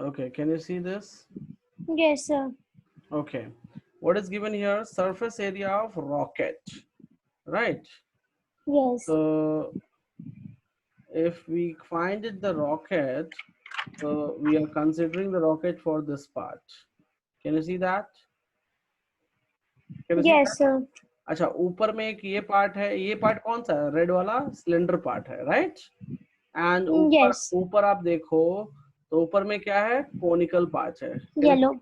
Okay, can you see this? Yes, sir. Okay, what is given here? Surface area of rocket, right? Yes. So if we find it the rocket, so we are considering the rocket for this part. Can you see that? Can you see that? Yes, sir. अच्छा, ऊपर में एक ये part है, ये part कौन सा है? रेड वाला सिलेंडर पार्ट है, राइट? एंड ऊपर Yes. ऊपर आप देखो तो ऊपर में क्या है? कोनिकल पार्ट है। Yellow.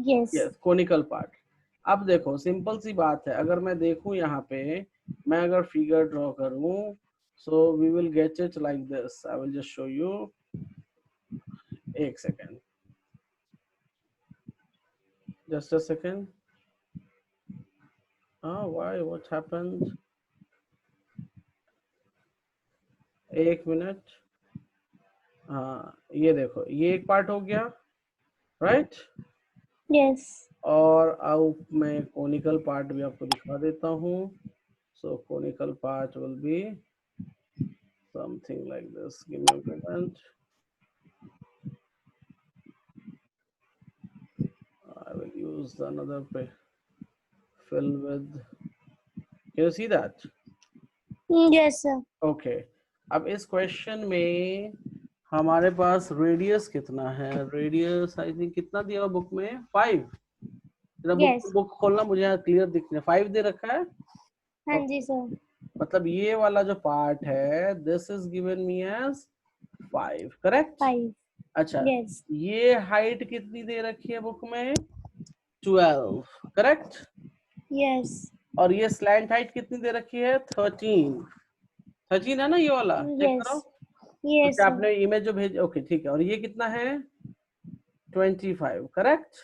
Yes. Yes, conical part. अब देखो सिंपल सी बात है, अगर मैं देखूं यहाँ पे, मैं अगर फिगर ड्रॉ करूं, so we will get it like this. I will just show you, एक second, just a second. Why, what happened? एक मिनट। हाँ, ये देखो, ये एक पार्ट हो गया, राइट? Yes. और अब मैं कोनिकल पार्ट भी आपको दिखा देता हूँ। So conical part will be something like this. Give me a minute, I will use another fill with. Can you see that? Yes, sir. Okay. अब इस क्वेश्चन में हमारे पास रेडियस कितना है? रेडियस आई थिंक कितना दिया हुआ बुक में? 5। जरा Yes. बुक खोलना, मुझे यहाँ क्लियर दिखने। 5 दे रखा है। हाँ जी सर। मतलब ये वाला जो पार्ट है, this is given me as 5, correct? 5. अच्छा, Yes. ये हाइट कितनी दे रखी है बुक में? 12, करेक्ट? Yes. और ये स्लैंट हाइट कितनी दे रखी है? 13 है ना ये वाला? चेक करो। Yes. तो Yes, क्या sir. आपने इमेज जो भेज, ओके ठीक है। और ये कितना है? 25, करेक्ट?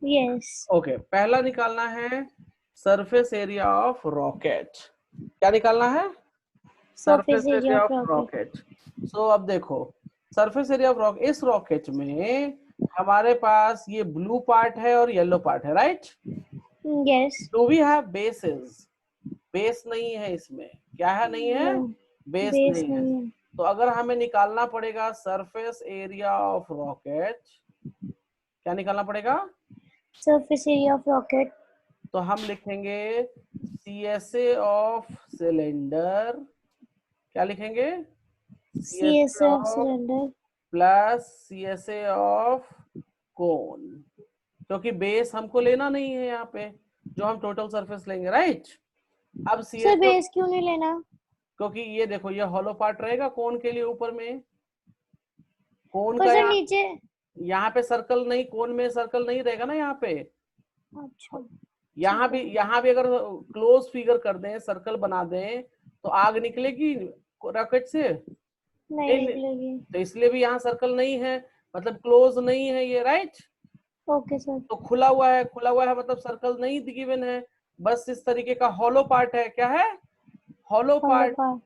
Yes. ओके, पहला निकालना है सरफेस एरिया ऑफ रॉकेट। क्या निकालना है? Surface surface area area of of rocket. Rocket. So अब देखो, सरफेस एरिया ऑफ रॉकेट, इस रॉकेट में हमारे पास ये ब्लू पार्ट है और येलो पार्ट है, right? Yes. Do we have bases? Base नहीं है इसमें। क्या है? नहीं है, No. बेस Base नहीं है। नहीं है. तो अगर हमें निकालना पड़ेगा सरफेस एरिया ऑफ रॉकेट, क्या निकालना पड़ेगा? Surface area of rocket. तो हम लिखेंगे CSA ऑफ सिलेंडर। क्या लिखेंगे? CSA CSA of of cylinder. Plus CSA of cone, क्योंकि बेस हमको लेना नहीं है यहाँ पे, जो हम टोटल सरफेस लेंगे, राइट? अब सर CSA, बेस क्यों नहीं लेना? क्योंकि ये देखो, ये हॉलो पार्ट रहेगा कोन के लिए ऊपर में। कोन पर का सर यहाँ, नीचे. यहाँ पे सर्कल नहीं, कोन में सर्कल नहीं रहेगा ना यहाँ पे। अच्छा. यहाँ भी अगर क्लोज फिगर कर दें, सर्कल बना दें, तो आग निकलेगी रॉकेट से? नहीं नहीं, निकलेगी. तो इसलिए भी यहाँ सर्कल नहीं है, मतलब क्लोज नहीं है ये, राइट? Okay sir. तो खुला हुआ है, खुला हुआ है मतलब सर्कल नहीं गिवन है, बस इस तरीके का हॉलो पार्ट है। क्या है? Hollow Hollow part. part.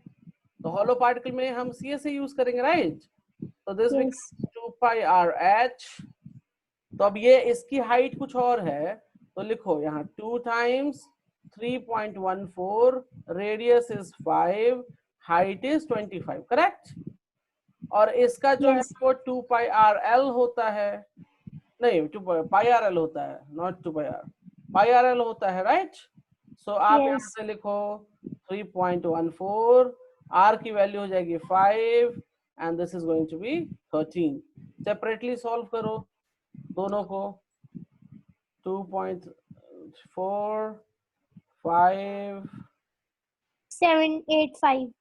तो हॉलो पार्ट में हम CSA यूज करेंगे, राइट? तो this Yes. Becomes 2 pi RH। तो अब ये इसकी हाइट कुछ और है, तो लिखो यहाँ 2 times 3.14, radius is 5, height is 25, correct? और इसका जो है Yes. वो 2 पाई RL होता है, नहीं 2 पाई RL होता है, नॉट 2 पाई RL होता है, राइट? सो आप यहाँ Yes. से लिखो 3.14, R की वैल्यू हो जाएगी 5 and this is going to be 13। Separately solve करो दोनों को। 2.4, 5, 785.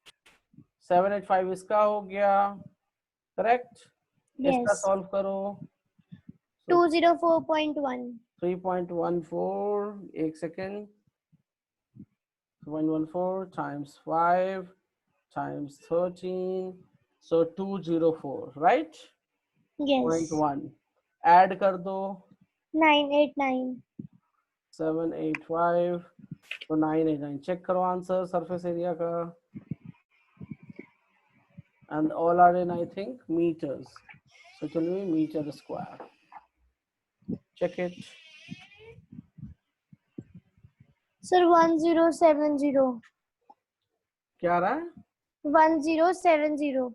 785 इसका हो गया, करेक्ट? इसका Yes. सॉल्व करो। 204.1. 3.14, एक second, 114 times 5 times 13, so 204, right? Yes. 0.1 add कर दो, 989. 785 तो 989। चेक करो आंसर सरफेस एरिया का, and all are in I think meters, so it will be meter square. Check it. Sir 1070. क्या आ रहा है? 1070.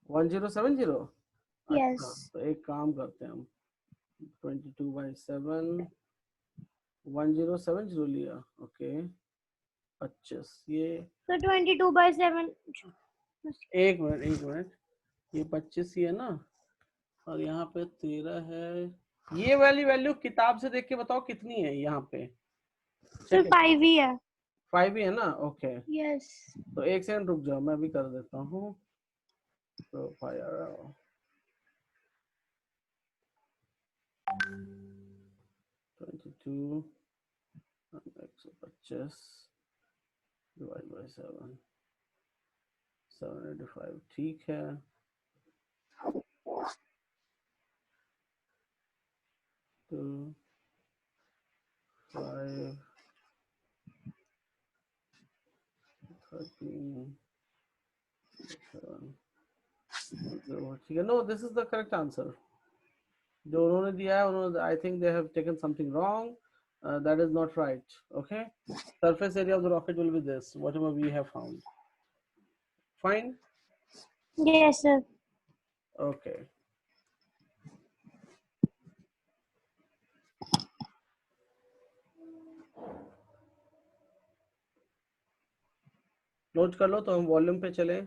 1070। Yes. तो एक काम करते हैं हम 22/7 1070 लिया। ओके 25 ये So 22/7. एक मिनट ये 25 ही है ना, और यहाँ पे 13 है। ये वाली वैल्यू किताब से देख के बताओ कितनी है यहाँ पे। So 5 ही है। 5 ही है ना। Okay Yes. तो एक सेकंड रुक जाओ, मैं भी कर देता हूँ। तो 22 125 डिवाइड बाय 7 785 ठीक है। तो 5 13 7 ठीक है। No this is the correct answer जो उन्होंने दिया है। उन्होंने I think they have taken something wrong, that is not right. Okay, surface area of the rocket will be this, whatever we have found. Fine. Yes, sir. Okay. Note कर लो। तो हम volume पे चले।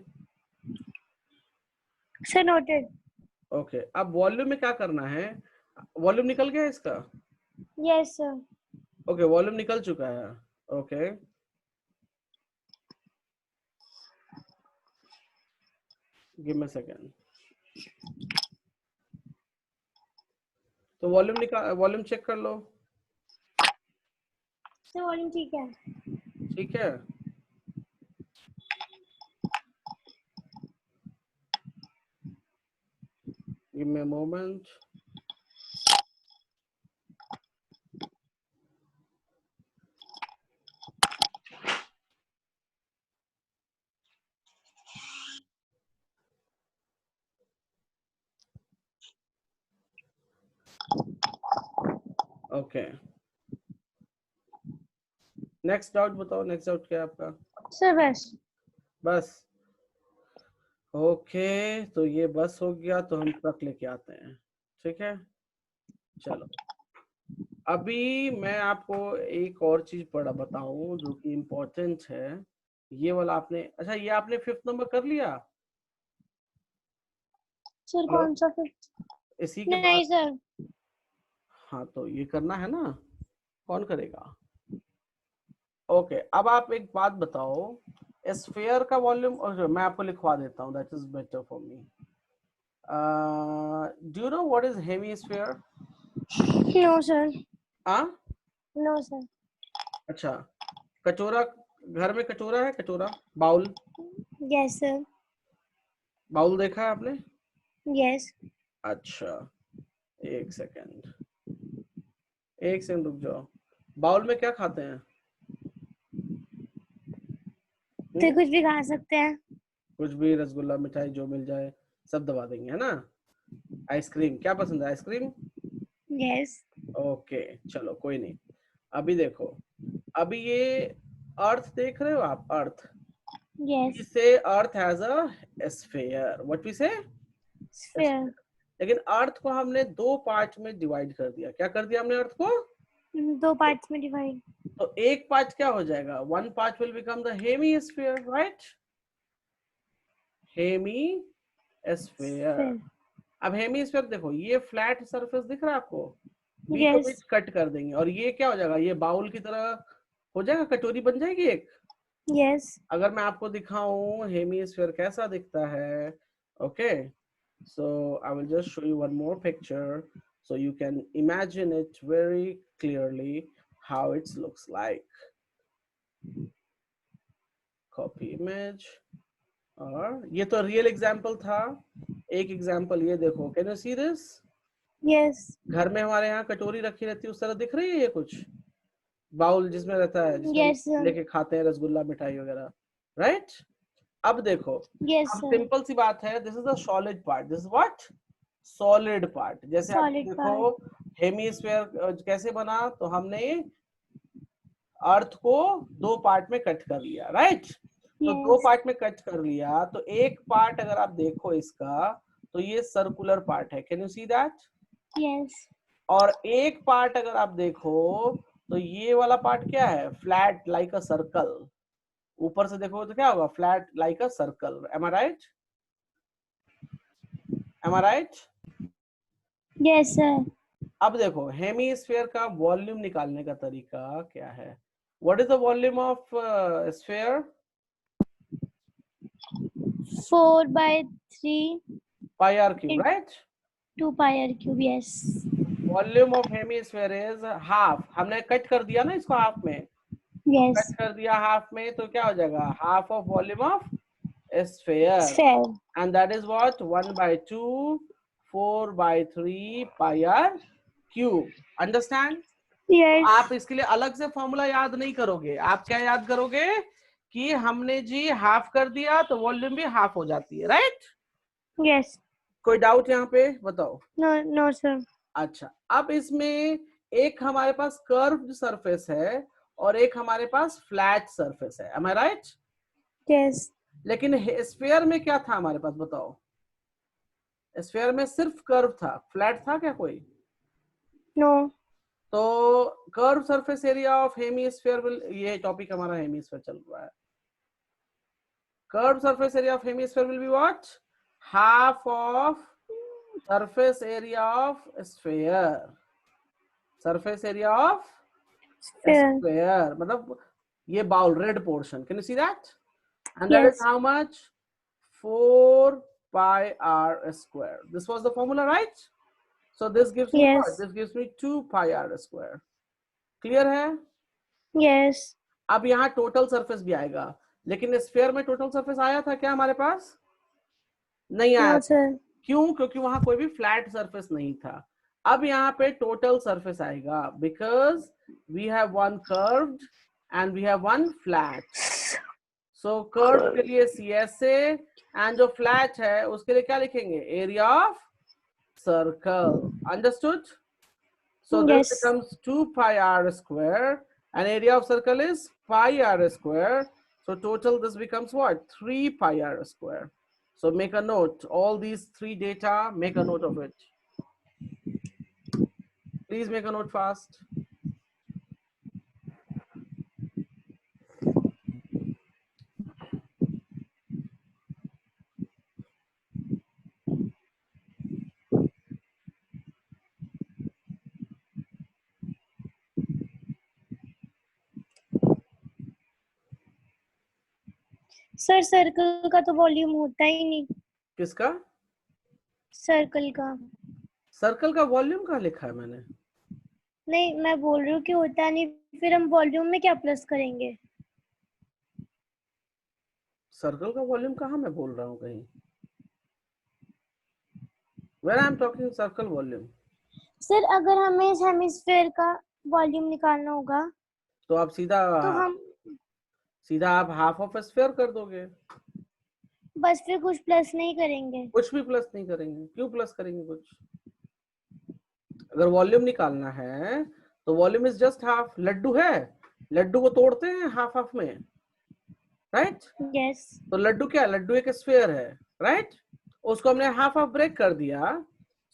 Sir, noted. ओके अब volume में क्या करना है। वॉल्यूम निकल गया इसका। Yes, sir. ओके वॉल्यूम निकल चुका है। Okay give me second. तो वॉल्यूम चेक कर लो। Sir, volume ठीक है। ठीक है give me a moment. Okay next doubt बताओ। नेक्स्ट डाउट क्या है आपका। Sir, बस। बस ओके तो ये बस हो गया। तो हम ट्रक लेके आते हैं। ठीक है चलो अभी मैं आपको एक और चीज पढ़ा बताऊं जो कि इम्पोर्टेंट है। ये वाला आपने अच्छा ये आपने 5th नंबर कर लिया। सर हेलो कौन सा फिर? इसी के नहीं बाद। सर। हाँ तो ये करना है ना, कौन करेगा। ओके अब आप एक बात बताओ। स्फीयर का वॉल्यूम और मैं आपको लिखवा देता हूँ, that is better for me. Do you know what is hemisphere. No sir. हाँ नो सर। अच्छा कटोरा, घर में कटोरा है, कटोरा बाउल। Yes sir. बाउल देखा है आपने। यस। अच्छा एक सेकंड रुक जाओ। बाउल में क्या खाते हैं। तो कुछ भी खा सकते हैं। कुछ भी, रसगुल्ला मिठाई जो मिल जाए सब दबा देंगे है ना। आइसक्रीम क्या पसंद है, आइसक्रीम। यस। ओके चलो कोई नहीं। अभी देखो अभी ये अर्थ देख रहे हो आप, earth. Yes. we say earth has a sphere, what we say sphere. लेकिन अर्थ को हमने दो पार्ट में डिवाइड कर दिया। क्या कर दिया हमने अर्थ को। दो पार्ट्स में डिवाइड। तो एक पार्ट क्या हो जाएगा, one part will become the hemisphere, right. Hemisphere. अब हेमीस्फीयर देखो ये फ्लैट सरफेस दिख रहा है आपको, बीचों बीच यस। कट कर देंगे और ये क्या हो जाएगा, ये बाउल की तरह हो जाएगा, कटोरी बन जाएगी एक। यस। अगर मैं आपको दिखाऊं हेमीस्फीयर कैसा दिखता है। Okay so I will just show you one more picture so you can imagine it very clearly how it looks like. Copy image। और ये तो रियल एग्जांपल था। एक एग्जांपल ये देखो, can you see this. Yes. घर में हमारे यहाँ कटोरी रखी रहती है उस तरह दिख रही है ये कुछ बाउल जिसमें रहता है, जिसमें यस सर। लेके खाते हैं रसगुल्ला मिठाई वगैरह, राइट। अब देखो यस अब सर। सिंपल सी बात है, this is the solid part, this is what solid part. जैसे आप सॉलिड देखो हेमीस्फीयर कैसे बना, तो हमने अर्थ को दो पार्ट में कट कर लिया, राइट। तो दो यस। पार्ट में कट कर लिया, तो एक पार्ट अगर आप देखो इसका, तो ये सर्कुलर पार्ट है, can you see that? Yes. और एक पार्ट अगर आप देखो तो ये वाला पार्ट क्या है, फ्लैट लाइक अ सर्कल, ऊपर से देखो तो क्या होगा, flat like a circle, am I right? Am I right? Yes, sir. अब देखो हेमीस्फीयर का वॉल्यूम निकालने का तरीका क्या है, what is the volume of sphere? 4/3 pi r cube, right? 2 pi r cube. Yes. Volume of hemisphere is half, हमने cut कर दिया ना इसको हाफ में, Yes. कट कर दिया हाफ में, तो क्या हो जाएगा, half of volume of sphere, Sphere. and that is what 1/2 4/3 pi r cube, understand? Yes. आप इसके लिए अलग से फॉर्मूला याद नहीं करोगे, आप क्या याद करोगे कि हमने जी हाफ कर दिया तो वॉल्यूम भी हाफ हो जाती है, राइट? Yes. कोई डाउट यहाँ पे बताओ? No, no, sir. अच्छा, अब इसमें एक हमारे पास कर्व्ड सरफेस है और एक हमारे पास फ्लैट सरफेस है, am I right? Yes. लेकिन स्फीयर में क्या था हमारे पास बताओ? स्फीयर में सिर्फ कर्व था, फ्लैट था क्या कोई? No. तो curve surface area of hemisphere will, ये टॉपिक हमारा हेमीस्फीयर चल रहा है, curve surface area of hemisphere will be what, half of surface area of sphere, surface area of Sphere. Sphere, मतलब ये bowl red portion, can you see that? And that is Yes. how much? 4 pi r square. This was the formula, right? So this gives me what? Yes. This gives me 2 pi r square. Clear है? Yes. अब यहाँ total surface भी आएगा, लेकिन sphere में total surface आया था क्या हमारे पास? नहीं आया No, था। sir. क्यों? क्योंकि वहां कोई भी फ्लैट सरफेस नहीं था। अब यहाँ पे टोटल सरफेस आएगा, because we have one curved and we have one flat. So curve के लिए CSA एंड जो फ्लैट है उसके लिए क्या लिखेंगे, area of circle, understood? So this Yes. Becomes 2 pi r square and area of circle is pi r square, so total this becomes what, 3 pi r square. So make a note, all these three data, make a note of it. Please make a note fast. Sir circle का तो volume होता ही नहीं। किसका? Circle का circle का volume कहाँ लिखा है मैंने? नहीं, मैं बोल रही हूँ कि होता नहीं, फिर हम वॉल्यूम में क्या प्लस करेंगे? सर्कल का वॉल्यूम कहाँ मैं बोल रहा हूँ कहीं? When I am talking circle volume. Sir अगर हमें इस हेमिस्फीयर का वॉल्यूम निकालना होगा तो आप सीधा आप हाफ ऑफ स्फीयर कर दोगे, बस फिर कुछ प्लस नहीं करेंगे। कुछ भी प्लस नहीं करेंगे। क्यों प्लस करेंगे कुछ? अगर वॉल्यूम निकालना है तो volume is just half. Laddu है, लड्डू को तोड़ते हैं हाफ हाफ में, राइट? यस। तो लड्डू क्या, लड्डू एक स्फीयर है, राइट? उसको हमने हाफ हाफ ब्रेक कर दिया,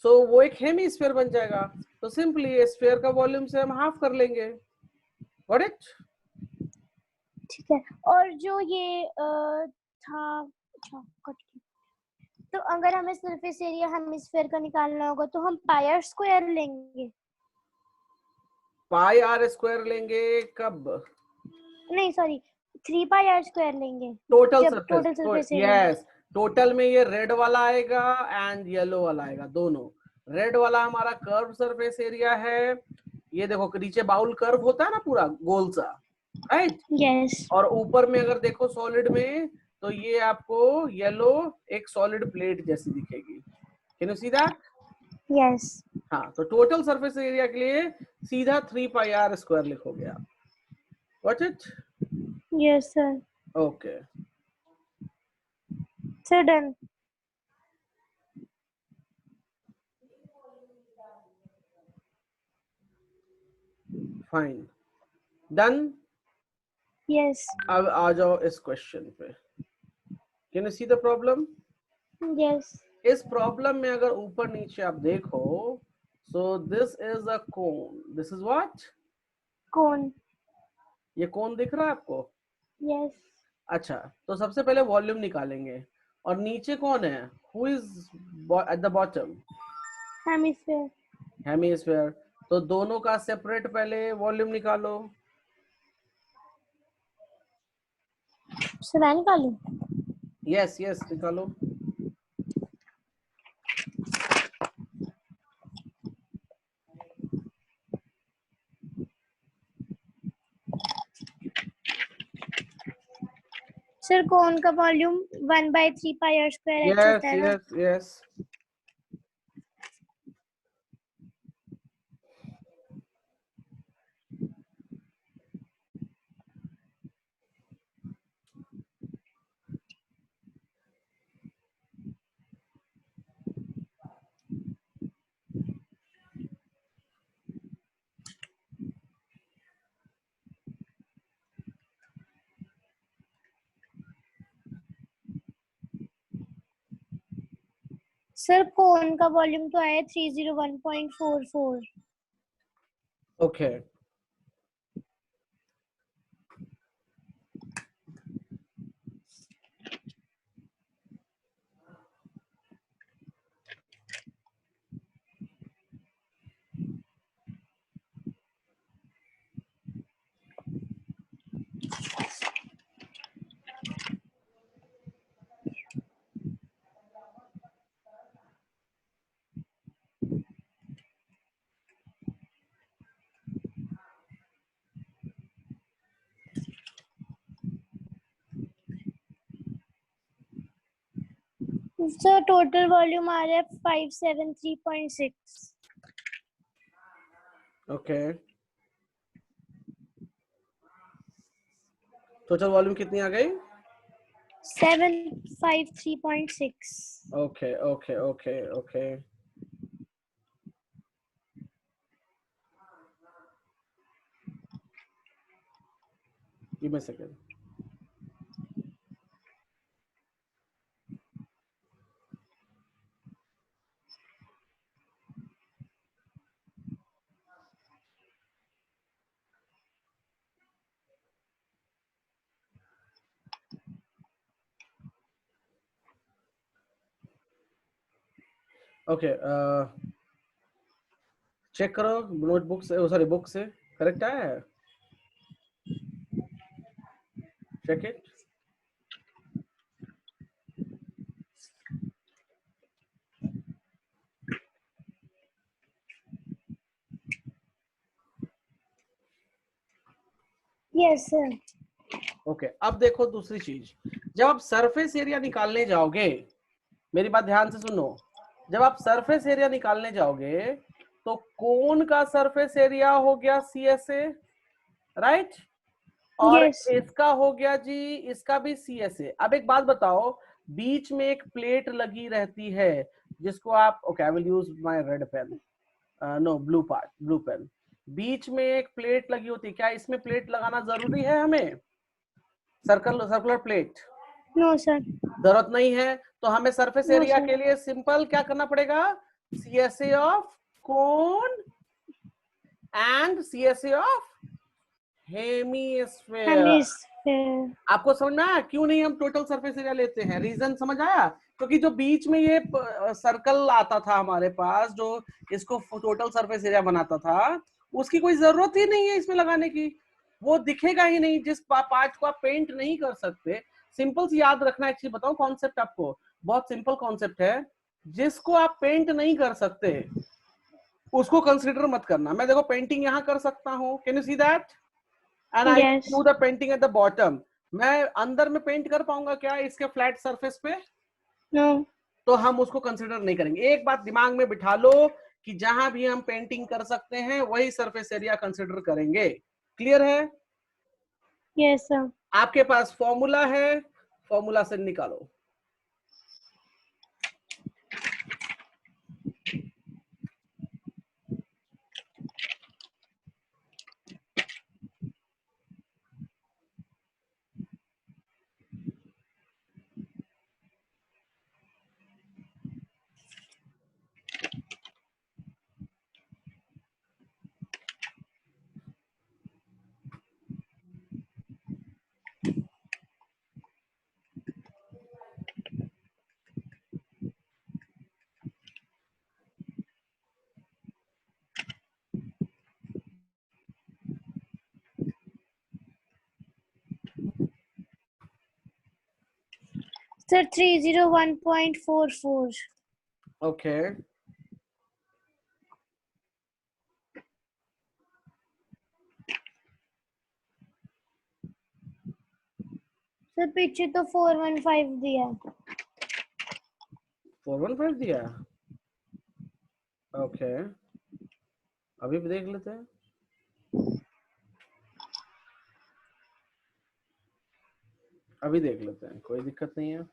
सो वो एक हेमी स्फीयर बन जाएगा। तो सिंपली स्फीयर का वॉल्यूम से हम हाफ कर लेंगे, गॉट इट? ठीक है। और जो ये था, तो अगर हमें सरफेस एरिया हेमिस्फीयर का निकालना होगा तो हम पाई आर स्क्वायर लेंगे। पाई आर स्क्वायर लेंगे कब? नहीं सॉरी, 3 पाई आर स्क्वायर लेंगे टोटल जब total surface surface, area. Yes. Total में ये रेड वाला आएगा एंड येलो वाला आएगा, दोनों। रेड वाला हमारा कर्व सरफेस एरिया है, ये देखो नीचे बाउल कर्व होता है ना पूरा गोल सा, राइट? यस। और ऊपर में अगर देखो सॉलिड में, तो ये आपको येलो एक सॉलिड प्लेट जैसी दिखेगी, can you see that? Yes. हाँ, तो टोटल सरफेस एरिया के लिए सीधा 3 पाई आर स्क्वायर लिखोगे आप, got it? Yes sir. Okay, sir done. Fine, done. Yes. अब आ जाओ इस क्वेश्चन पे, can you see the problem? Yes. इस प्रॉब्लम में अगर ऊपर नीचे आप देखो, so this is a cone, this is what, कौन? ये कोन दिख रहा है आपको? यस। अच्छा, तो सबसे पहले वॉल्यूम निकालेंगे, और नीचे कौन है, who is at the bottom? Hemisphere. Hemisphere. तो दोनों का सेपरेट पहले वॉल्यूम निकालो। सर मैं निकालूं? यस यस निकालो। सर कौन का वॉल्यूम 1/3 पाई r² h होता यस है ना? Yes yes. सर कौन का वॉल्यूम तो आया 301.44। ओके, सर टोटल वॉल्यूम आ रहा है 573.6। ओके। टोटल वॉल्यूम कितनी आ गई? 753.6। Okay okay okay okay. Give me a second. Okay, check करो नोटबुक से, सॉरी बुक से, करेक्ट आया है? Check it. Yes sir. Okay, अब देखो दूसरी चीज, जब आप सरफेस एरिया निकालने जाओगे, मेरी बात ध्यान से सुनो, जब आप सरफेस एरिया निकालने जाओगे तो कोन का सरफेस एरिया हो गया CSA, राइट, और यस। इसका हो गया जी, इसका भी CSA। अब एक बात बताओ, बीच में एक प्लेट लगी रहती है जिसको आप, okay I will use my red pen, no blue part, blue pen. बीच में एक प्लेट लगी होती है, क्या इसमें प्लेट लगाना जरूरी है हमें? Circular plate no sir. जरूरत नहीं है, तो हमें सरफेस नो एरिया सर। के लिए सिंपल क्या करना पड़ेगा, CSA of cone and CSA of hemisphere. Hemisphere. आपको समझ में आया क्यों नहीं हम टोटल सरफेस एरिया लेते हैं? रीजन समझ आया? क्योंकि जो बीच में ये सर्कल आता था हमारे पास, जो इसको टोटल सरफेस एरिया बनाता था, उसकी कोई जरूरत ही नहीं है इसमें लगाने की, वो दिखेगा ही नहीं जिस पार्ट को आप पेंट नहीं कर सकते। सिंपल सी याद रखना, एक चीज बताऊं कॉन्सेप्ट आपको, बहुत सिंपल कॉन्सेप्ट है, जिसको आप पेंट नहीं कर सकते उसको कंसिडर मत करना। मैं देखो पेंटिंग यहां कर सकता हूं, can you see that, and I yes. Do the painting at the bottom. मैं अंदर में पेंट कर पाऊंगा क्या इसके फ्लैट सरफेस पे? नो। तो हम उसको कंसिडर नहीं करेंगे। एक बात दिमाग में बिठा लो कि जहां भी हम पेंटिंग कर सकते हैं वही सरफेस एरिया कंसिडर करेंगे। क्लियर है? Yes sir. आपके पास फॉर्मूला है, फॉर्मूला से निकालो। सर 301.44। ओके, सर पीछे तो 415 दिया है। 415 दिया। ओके, अभी भी देख लेते हैं। अभी देख लेते हैं, कोई दिक्कत नहीं है।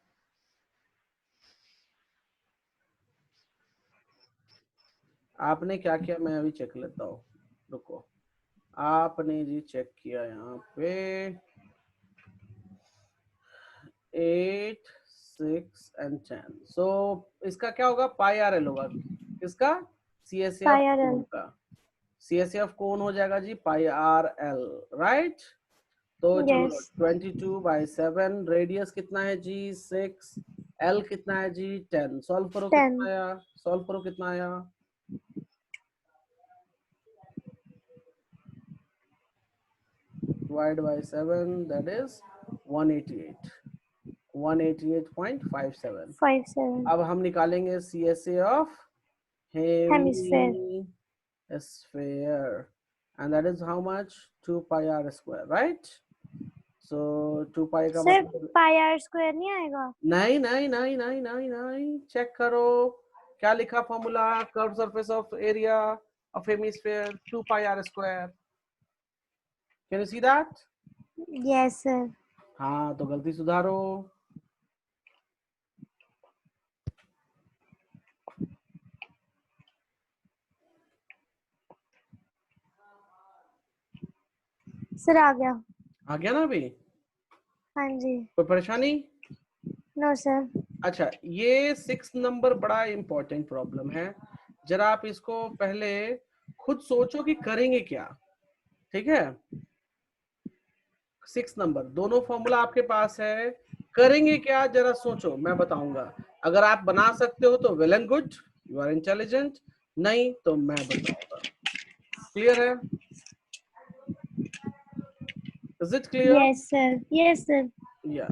आपने क्या किया मैं अभी चेक लेता हूँ, रुको। आपने जी चेक किया यहाँ पे 8, 6 and 10। सो इसका क्या होगा, पाई आर एल होगा। किसका? CSA ऑफ पायर कोन का। CSA ऑफ कोन हो जाएगा जी पाई आर एल, राइट। तो चलो यस 22/7, रेडियस कितना है जी 6, एल कितना है जी 10। सॉल्व करो 10। कितना आया, सॉल्व करो कितना आया। Divide by 7, that is 188, 188.57। 57 अब हम निकालेंगे CSA of hemisphere. hemisphere, and that is how much, 2 pi r square, right? So 2 pi का सर मतलब, पायर स्क्वायर नहीं आएगा? नहीं नहीं नहीं नहीं नहीं नहीं, चेक करो क्या लिखा formula, curve surface of area of hemisphere 2 pi r square। Can you see that? Yes sir. हाँ, तो गलती सुधारो। सर आ गया। आ गया ना अभी? हाँ जी। कोई परेशानी? No sir. अच्छा, ये 6 नंबर बड़ा इंपॉर्टेंट प्रॉब्लम है। जरा आप इसको पहले खुद सोचो कि करेंगे क्या, ठीक है। 6 नंबर, दोनों फॉर्मूला आपके पास है, करेंगे क्या जरा सोचो, मैं बताऊंगा। अगर आप बना सकते हो तो well and good, you are intelligent, नहीं तो मैं बताऊंगा। क्लियर है? Is it clear? Yes sir. Yes sir. या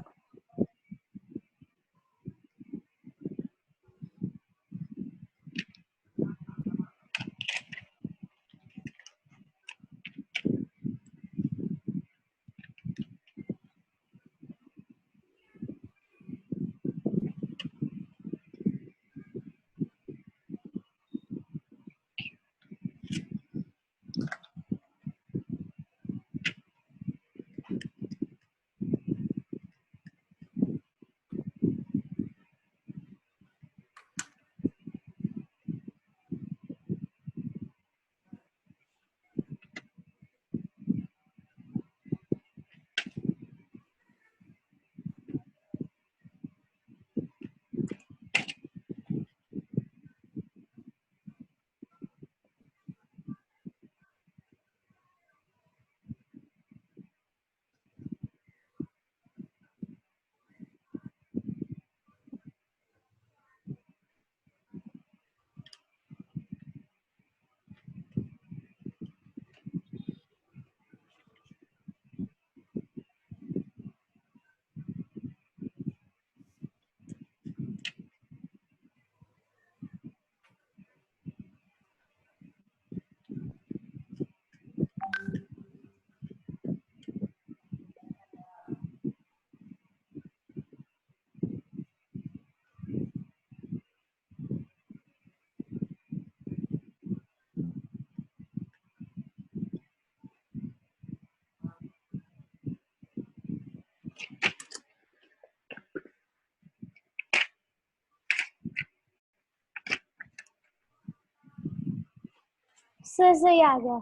सर सही आ गया।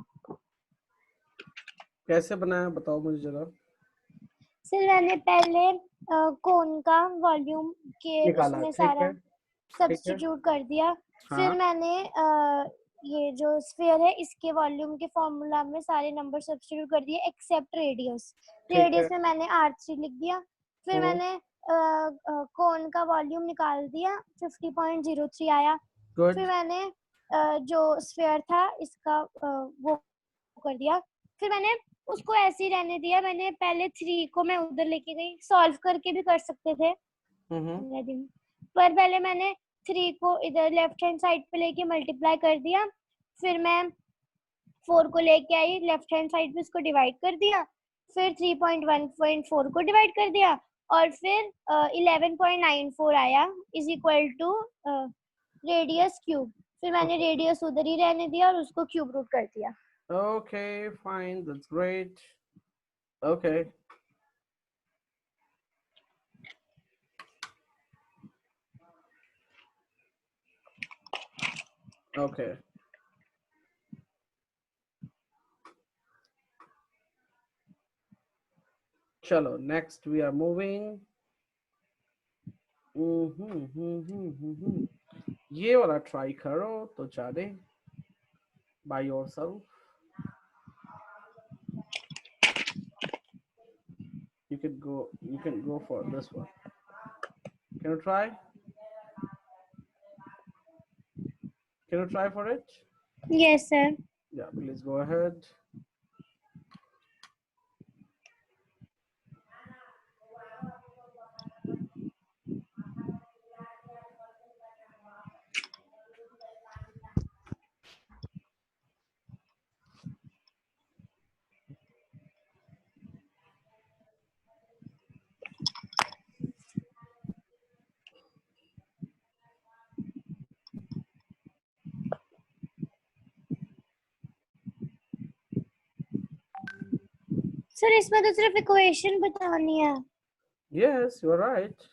कैसे बनाया बताओ मुझे जरा। सर मैंने पहले कोन का वॉल्यूम के निकाला, उसमें ठीक सारा है, ठीक है। सब्स्टिट्यूट कर दिया। हाँ, फिर मैंने ये जो स्फीयर है इसके वॉल्यूम के फॉर्मूला में सारे नंबर सब्स्टिट्यूट कर दिए एक्सेप्ट रेडियस। ठीक है। रेडियस में मैंने R3 लिख दिया। फिर मैंने कोन का वॉल्यूम निकाल दिया, 50.03 आया। गुड। फिर मैंने जो स्फीयर था इसका वो कर दिया। फिर मैंने उसको ऐसे ही रहने दिया। मैंने पहले 3 को मैं उधर लेके गई, सॉल्व करके भी कर सकते थे। पर पहले मैंने 3 को इधर लेफ्ट हैंड साइड पे लेके मल्टीप्लाई कर दिया, फिर मैं 4 को लेके आई लेफ्ट हैंड साइड पे, उसको डिवाइड कर दिया, फिर 3.1.4 को डिवाइड कर दिया, और फिर 11.94 आया is equal to radius cube. फिर मैंने रेडियस उधर ही रहने दिया और उसको क्यूब रूट कर दिया। Okay, fine, that's great. Okay. Okay. Chalo, next we are moving. ये वाला try करो तो जाने by yourself. You can go for this one. Can you try? Can you try for it? Yes, sir. Yeah, please go ahead. Sir इसमें तो सिर्फ equation बतानी है। Yes, you're right.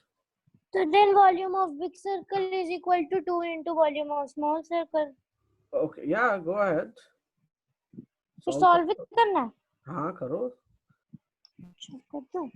So then volume of big circle is equal to 2 into volume of small circle. Okay, yeah, go ahead. तो solve करना है? हाँ करो। अच्छा कर दूं?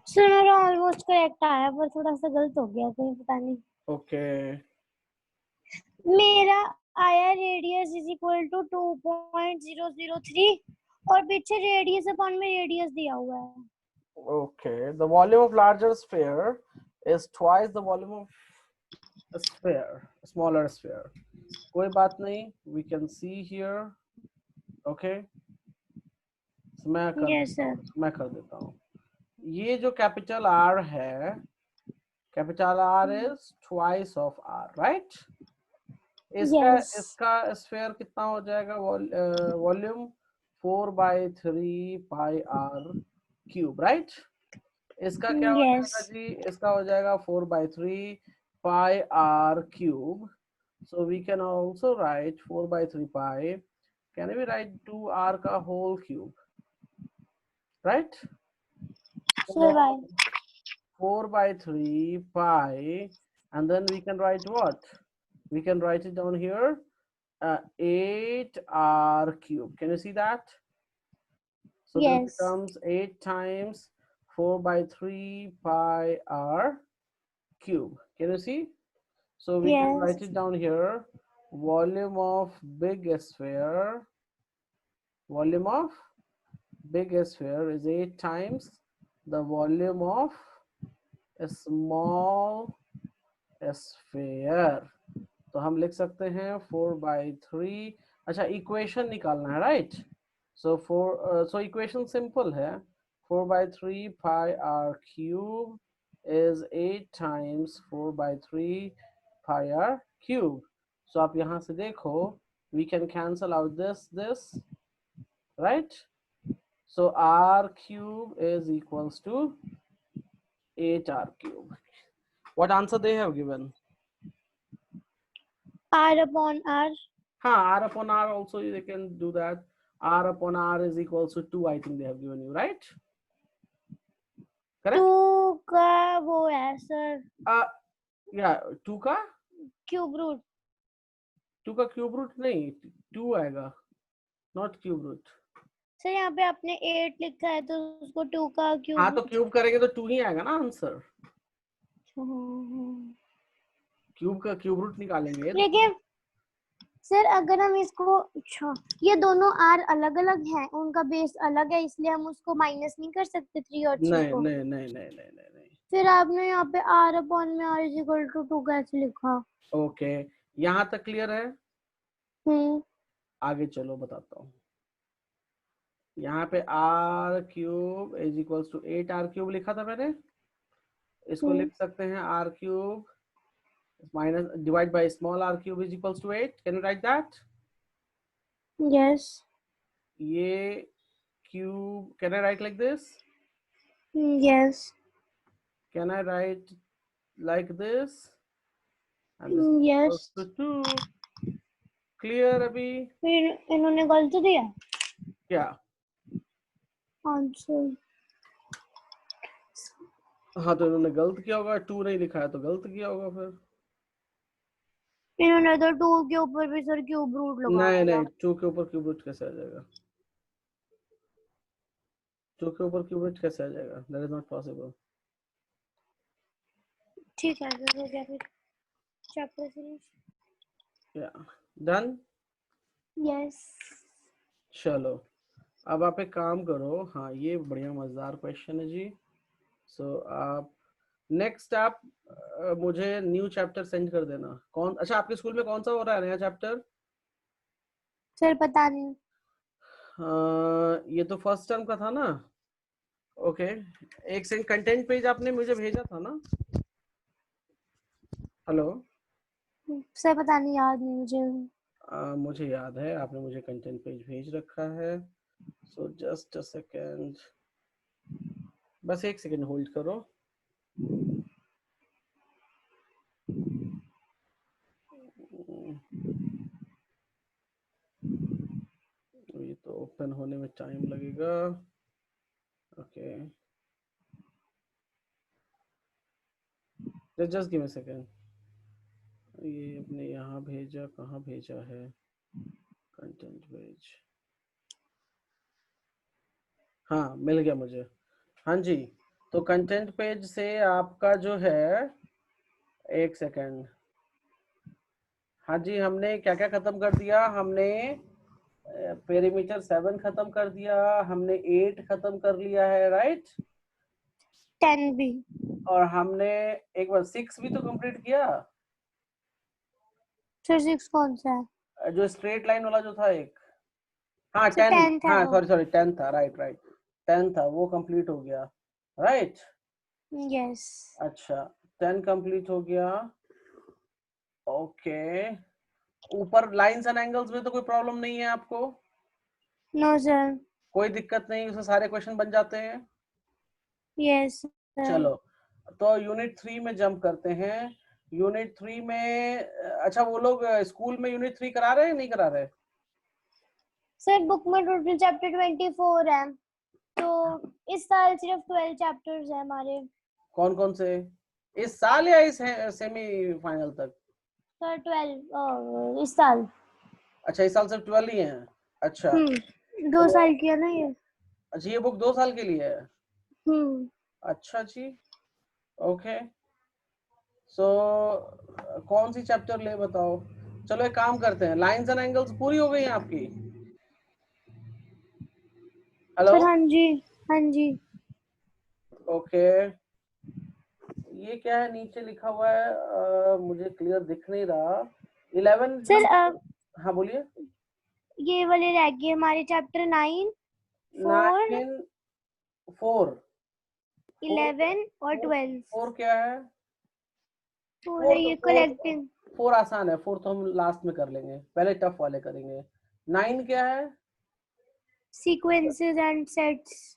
सर मेरा ऑलमोस्ट करेक्ट आया, पर थोड़ा सा गलत हो गया कहीं, पता नहीं। Okay. मेरा आया रेडियस इज इक्वल टू 2.003 और पीछे रेडियस अपॉन में रेडियस दिया हुआ है। Okay, the volume of larger sphere is twice the volume of a sphere, a smaller sphere. कोई बात नहीं, we can see here. Okay. So मैं कर देता हूँ। ये जो कैपिटल R है, capital R is twice of R, right? इसका स्फीयर कितना हो जाएगा? वॉल्यूम 4/3 पाई R क्यूब, राइट? इसका क्या हो जाएगा जी? इसका हो जाएगा 4/3 पाई R cube. So we can also write 4/3 pi. Can we write 2R का whole cube? Right? Sure. 4/3 pi, and then we can write what? We can write it down here, 8r cube. Can you see that? So this Yes. becomes 8 times 4/3 pi r cube. Can you see? So we can write Yes. it down here. Volume of big sphere, volume of big sphere is 8 times the volume of a small sphere. तो हम लिख सकते हैं 4/3. अच्छा, equation निकालना है, right? So equation simple है. 4/3 pi r cube is 8 times 4/3 pi r cube. So आप यहाँ से देखो, we can cancel out this, right? So r cube is equals to 8r cube. What answer they have given? R upon R. R upon R also they can do that. R upon R is equals to 2, I think they have given you, right? Correct? 2 का वो है sir. Yeah, 2 का cube root. 2 का cube root नहीं, 2 आएगा, not cube root. Sir यहाँ पे आपने 8 लिखा है तो उसको 2 का क्यूब. हाँ, तो क्यूब करेंगे तो 2 ही आएगा ना आंसर. क्यूब का क्यूब रूट निकालेंगे. लेकिन सर अगर हम इसको, अच्छा ये दोनों r अलग अलग हैं, उनका बेस अलग है, इसलिए हम उसको माइनस नहीं कर सकते 3 और 6 नहीं को. नहीं नहीं नहीं नहीं नहीं नहीं. फिर आपने यहाँ पे r अपॉन में r इज इक्वल टू 2 कैसे लिखा? ओके, यहाँ तक क्लियर है? आगे चलो बताता हूँ. यहाँ पे r cube is equals to 8r cube लिखा था मैंने. इसको लिख सकते हैं r cube minus divide by small r cube is equals to 8. Can you write that? Yes. ये cube, can I write like this? Yes. Can I write like this? And this is Yes. equals to 2. Clear अभी? फिर इन्होंने गलत दिया क्या answer? हाँ, तो इन्होंने गलत किया होगा. 2 नहीं लिखा है तो गलत किया होगा. फिर इन्होंने तो 2 के ऊपर भी सर क्यूब रूट लगाया. नहीं, 2 के ऊपर क्यूब रूट कैसे आ जाएगा? 2 के ऊपर क्यूब रूट कैसे आ जाएगा? That is not possible. ठीक है सर, हो गया फिर chapter finish. Yeah, done. Yes. चलो, अब आप एक काम करो. हाँ, ये बढ़िया मजेदार क्वेश्चन है जी. सो आप नेक्स्ट आप मुझे न्यू चैप्टर सेंड कर देना. कौन, अच्छा आपके स्कूल में कौन सा हो रहा है नया चैप्टर? सर पता नहीं. ये तो फर्स्ट टर्म का था ना. ओके, एक सेकंड. कंटेंट पेज आपने मुझे भेजा था ना? हेलो सर पता नहीं, याद नहीं मुझे. मुझे याद है, आपने मुझे कंटेंट पेज भेज रखा है. सो जस्ट अ सेकेंड, बस एक सेकेंड होल्ड करो. ये तो ओपन होने में टाइम लगेगा. Okay, just give me a second. ये अपने यहाँ भेजा, कहाँ भेजा है कंटेंट पेज? हाँ, मिल गया मुझे. हाँ जी, तो कंटेंट पेज से आपका जो है, एक सेकेंड. हाँ जी, हमने क्या क्या खत्म कर दिया? हमने पेरीमीटर 7 खत्म कर दिया, हमने 8 खत्म कर लिया है, राइट? 10 भी. और हमने एक बार 6 भी तो कंप्लीट किया. सर 6 कौन सा है? जो स्ट्रेट लाइन वाला जो था एक. हाँ, सर 10. 10 था हाँ, वो. सॉरी 10 था, राइट 10 था, वो कंप्लीट हो गया, राइट? यस. अच्छा, 10 कंप्लीट हो गया. ओके, ऊपर लाइंस एंड एंगल्स में तो कोई प्रॉब्लम नहीं है आपको? No sir. कोई दिक्कत नहीं, उसमें सारे क्वेश्चन बन जाते हैं. यस. चलो, तो यूनिट 3 में जंप करते हैं. यूनिट 3 में अच्छा, वो लोग स्कूल में यूनिट 3 करा रहे हैं नहीं करा रहे? सर बुक में टोटल चैप्टर 24 है, तो इस साल सिर्फ 12 चैप्टर्स हैं हमारे. कौन कौन से, इस साल या इस सेमीफाइनल तक? सर 12 इस साल। अच्छा, इस साल सिर्फ 12 ही हैं। अच्छा 2 तो साल की है ना ये। अच्छा, ये बुक 2 साल के लिए है। हम्म अच्छा जी, ओके। सो कौन सी चैप्टर ले बताओ। चलो एक काम करते हैं, लाइंस एंड एंगल्स पूरी हो गई है आपकी? हेलो, सर हाँ जी, हाँ जी। ओके। ये क्या है नीचे लिखा हुआ है, मुझे क्लियर दिख नहीं रहा। 11 सर नंबर। हाँ बोलिए। ये वाले रह गए हमारे चैप्टर 9, 4, 9, 4, 11 और 12। 4 क्या है? 4 फोर है तो ये फोर कलेक्टिंग। 4 आसान है, 4 तो हम लास्ट में कर लेंगे, पहले टफ वाले करेंगे। 9 क्या है? Sequences and sets.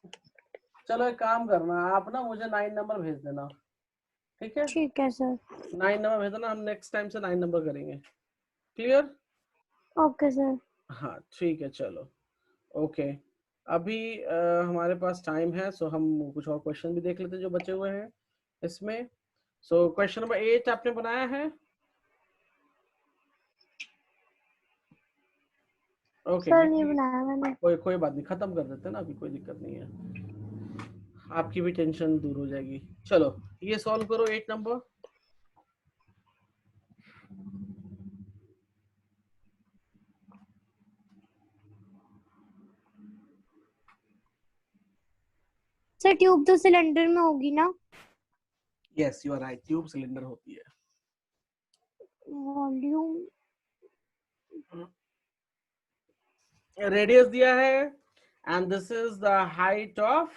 चलो एक काम करना, आप ना मुझे 9 नंबर भेज देना, ठीक है? ठीक है सर। 9 नंबर भेज देना, हम नेक्स्ट टाइम से 9 नंबर करेंगे। क्लियर? Okay sir. हाँ ठीक है, चलो ओके। अभी हमारे पास टाइम है, सो हम कुछ और क्वेश्चन भी देख लेते हैं जो बचे हुए हैं इसमें। सो क्वेश्चन नंबर 8 आपने बनाया है? ओके, सर नहीं बनाया मैंने। कोई कोई बात नहीं, खत्म कर देते हैं ना, अभी कोई दिक्कत नहीं है, आपकी भी टेंशन दूर हो जाएगी। चलो ये सॉल्व करो 8 नंबर। सर ट्यूब तो सिलेंडर में होगी ना? Yes you are right, tube cylinder होती है। वॉल्यूम। रेडियस दिया है and this is the height of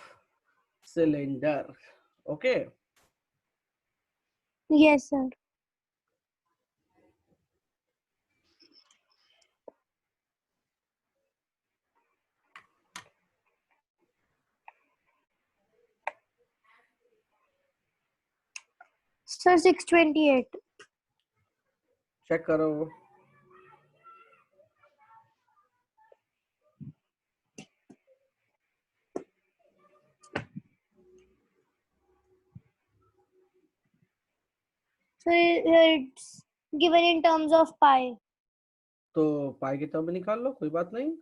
cylinder. Okay, yes sir. Sir 628। Check करो। Sir it's given in terms of pi. तो पाई की टर्म निकाल लो, कोई बात नहीं।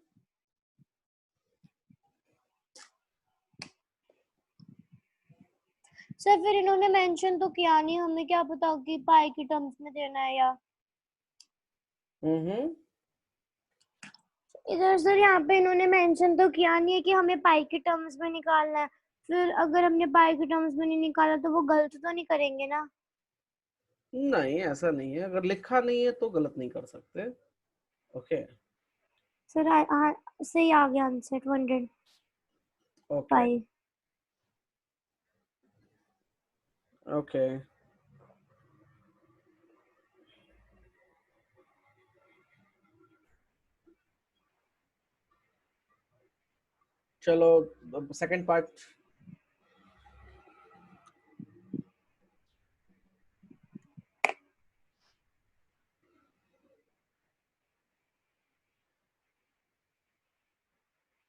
सर फिर इन्होंने मेंशन तो किया नहीं, हमें क्या पता कि पाई की टर्म्स में देना है या हम्म, इधर। सर यहाँ पे इन्होंने मेंशन तो किया नहीं है कि हमें पाई के टर्म्स में निकालना है। फिर अगर हमने पाई के टर्म्स में नहीं निकाला तो वो गलत तो नहीं करेंगे ना? नहीं ऐसा नहीं है, अगर लिखा नहीं है तो गलत नहीं कर सकते। ओके सर सही आ गया आंसर 205। Okay okay. चलो सेकंड पार्ट।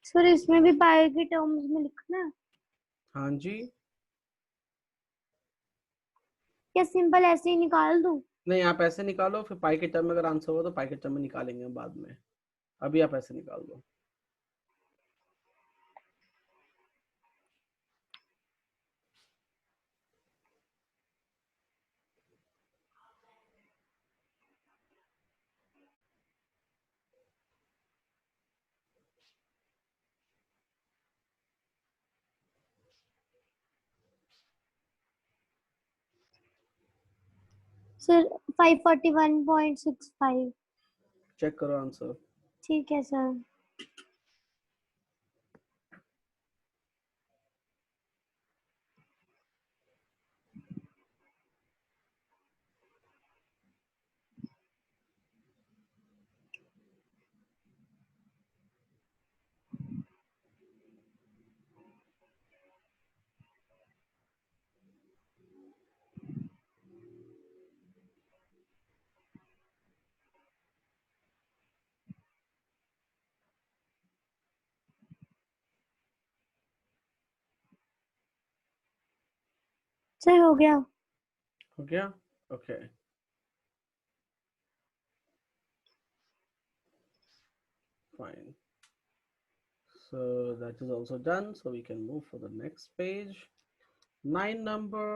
सर इसमें भी पाई के टर्म्स में लिखना है हाँ जी। या सिंपल ऐसे ही निकाल दूं? नहीं, आप ऐसे निकालो, फिर पाई के टर्म में अगर आंसर हो तो पाई के टर्म में निकालेंगे हम बाद में। अभी आप ऐसे निकाल दो। सर 541.65। चेक करो आंसर। ठीक है सर। सर हो गया। हो गया? Okay, fine. So that is also done. So we can move for the next page. 9 number.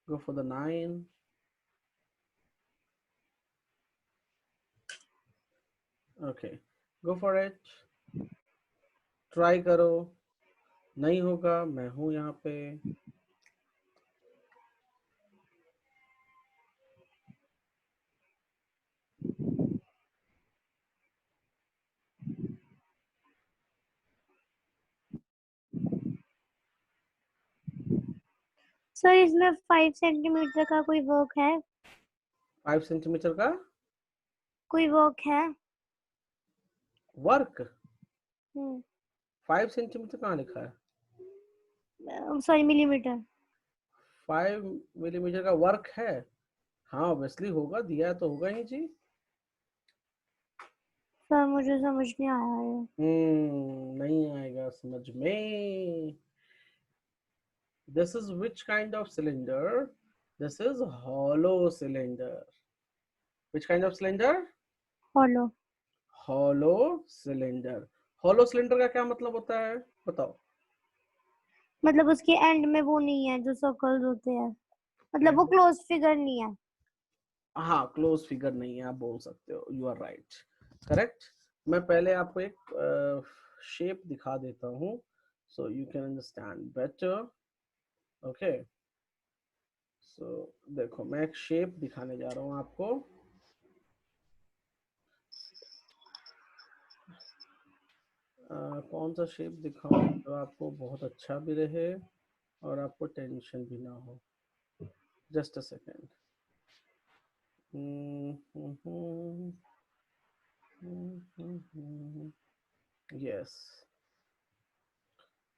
Go for the 9. Okay, go for it. Try करो. नहीं होगा, मैं हूँ यहाँ पे. सर इसमें 5 सेंटीमीटर का कोई वर्क है? 5 सेंटीमीटर का कोई वर्क है? वर्क? 5 सेंटीमीटर कहाँ लिखा है? Sorry, millimetre. 5 मिलीमीटर का वर्क है? हाँ ऑब्वियसली होगा, दिया तो होगा ही जी. सर मुझे समझ नहीं आया है। नहीं आएगा समझ में. This is which kind of cylinder? This is hollow cylinder. Which kind of cylinder? Hollow. Hollow cylinder. Hollow cylinder का क्या मतलब होता है बताओ? मतलब उसके एंड में वो नहीं है जो सर्कल्स होते हैं, मतलब वो क्लोज फिगर नहीं है। हाँ क्लोज फिगर नहीं है, आप बोल सकते हो. You are right, correct. मैं पहले आपको एक शेप दिखा देता हूँ so you can understand better. Okay, so देखो मैं एक शेप दिखाने जा रहा हूँ आपको. कौन सा शेप दिखाऊं जो आपको बहुत अच्छा भी रहे और आपको टेंशन भी ना हो. Just a second. यस,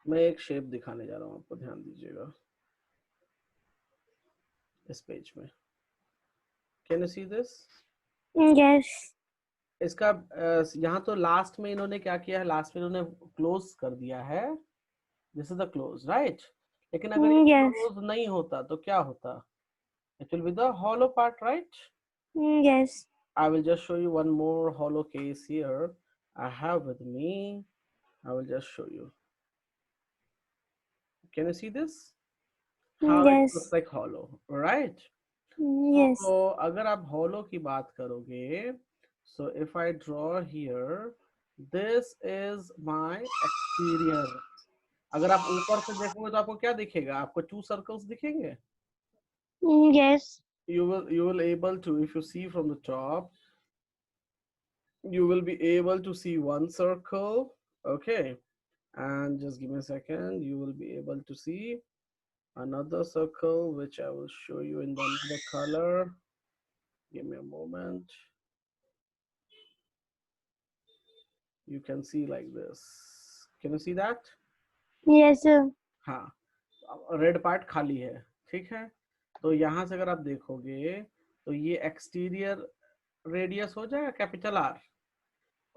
मैं एक शेप दिखाने जा रहा हूँ आपको, ध्यान दीजिएगा. इस पेज में can you see this? Yes. इसका यहाँ तो लास्ट में इन्होंने क्या किया है, लास्ट में इन्होंने क्लोज कर दिया है. This is the close, right. लेकिन अगर ये यस। क्लोज नहीं होता तो क्या होता? It will be the hollow part, right? Yes. I will just show you one more hollow case here I have with me. I will just show you. Can you see this? How it yes. looks like hollow, right? Yes. तो अगर आप hollow की बात करोगे, so if I draw here, this is my exterior. अगर आप ऊपर से देखोगे तो आपको क्या दिखेगा? आपको 2 circles दिखेंगे. Yes. You will able to, if you see from the top, you will be able to see one circle. Okay, and just give me a second, you will be able to see another circle which I will show you in another color. Give me a moment. You can see like this. Can you see that? Yes. हाँ, red part खाली है, ठीक है. तो यहाँ से अगर आप देखोगे तो ये एक्सटीरियर रेडियस हो जाएगा कैपिटल आर,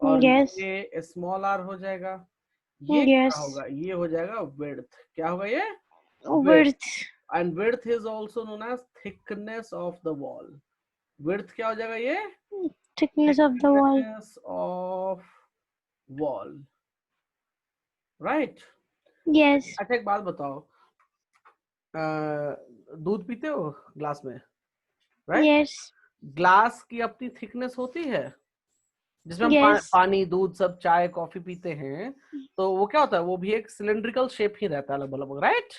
और यस। ये स्मॉल आर हो जाएगा. ये क्या यस। होगा? ये हो जाएगा विड्थ. क्या होगा ये? Width. And width is also known as thickness of the wall. Width क्या हो जाएगा? ये thickness of the wall. thickness of wall, right? Yes. अच्छा एक बात बताओ, दूध पीते हो ग्लास में, राइट? यस। ग्लास की अपनी थिकनेस होती है, जिसमें हम यस। पानी दूध सब चाय कॉफी पीते हैं, तो वो क्या होता है? वो भी एक सिलेंड्रिकल शेप ही रहता है लगभग, राइट?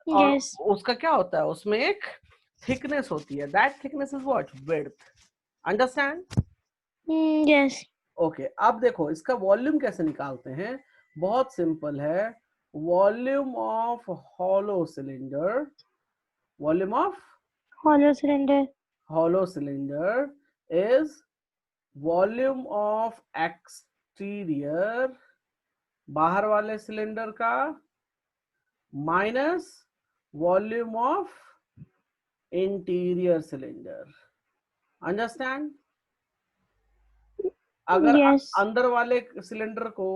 और यस। उसका क्या होता है? उसमें एक थिकनेस होती है. That thickness is what? Width. Understand? Yes. Okay, अब देखो इसका वॉल्यूम कैसे निकालते हैं. बहुत सिंपल है. Volume of hollow cylinder, volume of hollow cylinder. hollow cylinder is volume of exterior, बाहर वाले सिलेंडर का, minus volume of interior cylinder. Understand? अगर यस। अंदर वाले सिलेंडर को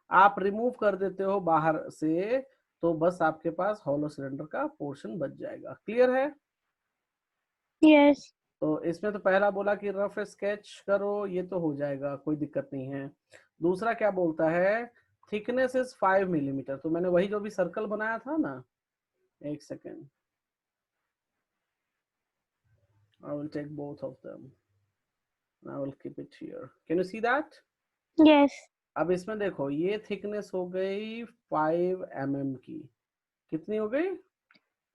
आप रिमूव कर देते हो बाहर से, तो बस आपके पास हॉलो सिलेंडर का पोर्शन बच जाएगा। क्लियर है? यस। तो इसमें तो पहला बोला कि रफ स्केच करो, ये तो हो जाएगा, कोई दिक्कत नहीं है। दूसरा क्या बोलता है, थिकनेस इज 5 मिलीमीटर। तो मैंने वही जो भी सर्कल बनाया था ना, एक second, I will take both of them, I will keep it here, can you see that? Yes. अब इसमें देखो, ये थिकनेस हो गई 5 mm की। कितनी हो गई?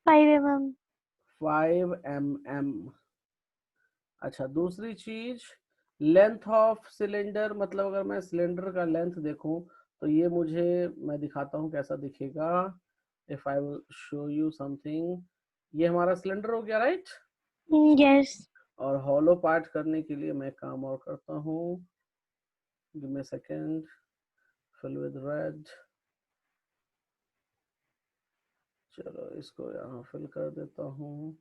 5 mm। 5 mm। अच्छा, दूसरी चीज, लेंथ ऑफ सिलेंडर, मतलब अगर मैं सिलेंडर का लेंथ देखूं तो ये मुझे, मैं दिखाता हूँ कैसा दिखेगा। If I will show you something, ये हमारा सिलेंडर हो गया, राइट? यस। और हॉलो पार्ट करने के लिए मैं एक काम और करता हूँ, give me second, fill with red. चलो इसको यहाँ फिल कर देता हूँ।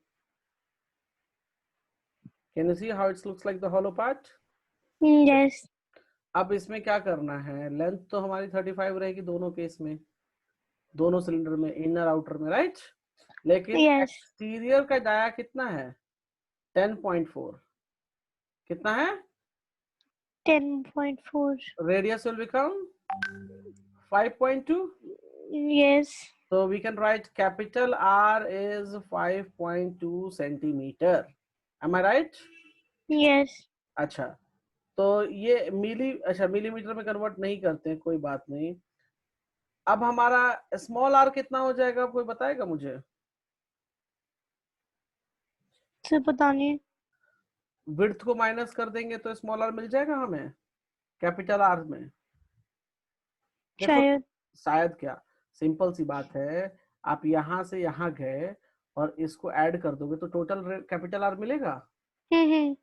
Can you see how it's looks like the hollow part? Yes. अब इसमें क्या करना है, लेंथ तो हमारी 35 रहेगी दोनों केस में, दोनों सिलेंडर में, इनर आउटर में, राइट? लेकिन यस। एक्सटीरियर का डाया कितना है? 10.4। कितना है? 10.4। Radius will become 5.2। Yes. so we can write capital R is 5.2 centimeter. am I right? Yes. अच्छा, तो ये अच्छा मिलीमीटर में कन्वर्ट नहीं करते हैं, कोई बात नहीं। अब हमारा स्मॉल आर कितना हो जाएगा, कोई बताएगा मुझे? सर पता नहीं। विड्थ को माइनस कर देंगे तो स्मॉल आर मिल जाएगा हमें कैपिटल आर में। देखो, शायद। शायद क्या, सिंपल सी बात है, आप यहां से यहां गए और इसको ऐड कर दोगे तो टोटल कैपिटल आर मिलेगा। हम्म।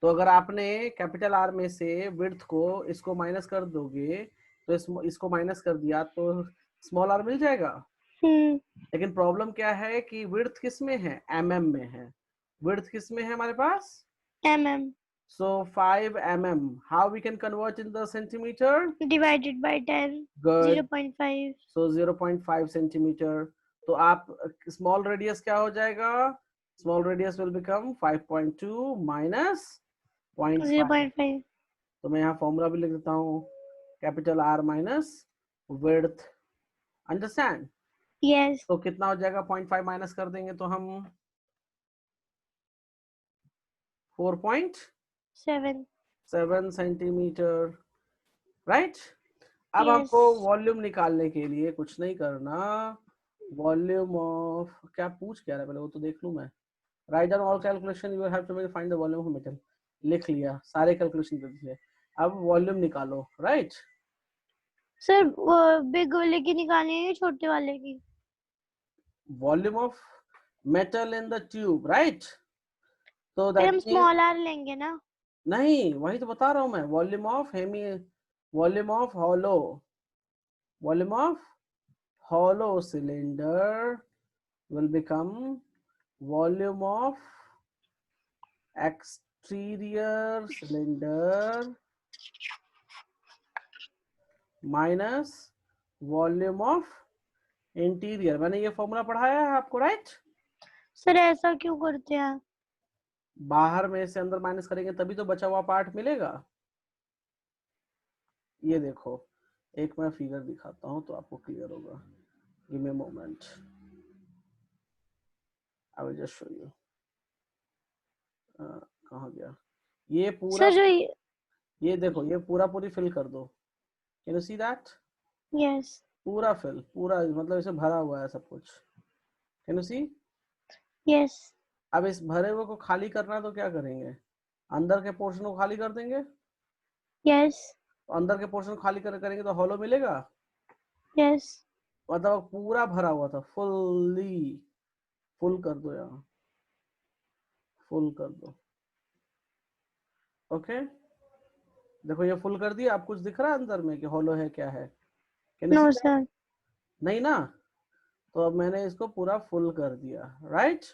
तो अगर आपने कैपिटल आर में से विड्थ को इसको माइनस कर दोगे, तो इसको माइनस कर दिया तो स्मॉल आर मिल जाएगा। हम्म। लेकिन प्रॉब्लम क्या है कि विड्थ किस में है? mm में है। विड्थ किस में है हमारे पास? mm। so 5 mm, how we can convert in the centimeter? Divided by 10। good, 0.5। so 0.5 centimetre. तो आप स्मॉल रेडियस क्या हो जाएगा? Small radius will become 5.2 minus 0.5। 0.5। तो मैं यहाँ फॉर्मूला भी लिख देता हूँ, capital R minus width. Understand? Yes. तो कितना हो जाएगा? 0.5 माइनस कर देंगे तो हम 4.7 सेंटीमीटर, राइट? अब यस। हमको वॉल्यूम निकालने के लिए कुछ नहीं करना, वॉल्यूम ऑफ, क्या पूछ क्या रहा है पहले वो तो देख लूं मैं। Right down all calculation, you have to find the volume of metal. लिख लिया, सारे कैलकुलेशन कर दिए। अब वॉल्यूम निकालो, राइट? सर वो बिग वाले की निकालनी है, छोटे वाले की? Volume of metal in the tube, right? तो फिर दैट हम मीन, स्मॉल आर लेंगे ना? नहीं वही तो बता रहा हूं मैं, volume of hollow, volume of hollow cylinder will become volume of exterior cylinder minus volume of interior. मैंने ये फॉर्मूला पढ़ाया है आपको, राइट? सर ऐसा क्यों करते हैं? बाहर में से अंदर माइनस करेंगे तभी तो बचा हुआ पार्ट मिलेगा। ये देखो, एक मैं फिगर दिखाता हूं तो आपको क्लियर होगा। Give me a moment, I will just show you. कहाँ गया ये पूरा? सर जो ये देखो, ये पूरा पूरी फिल कर दो। Can you see that? Yes. पूरा फिल, पूरा मतलब इसे भरा हुआ है सब कुछ। Can you see? यस। अब इस भरे हुए को खाली करना है तो क्या करेंगे? अंदर के पोर्शन को खाली कर देंगे। यस। तो अंदर के पोर्शन खाली करेंगे तो हॉलो मिलेगा। यस। मतलब पूरा भरा हुआ था, फुल्ली, फुल कर दो, यहाँ फुल कर दो। ओके, देखो ये फुल कर दिया। अब कुछ दिख रहा है अंदर में कि हॉलो है क्या है? Can you see no that? Sir. नहीं ना? तो अब मैंने इसको पूरा फुल कर दिया, राइट?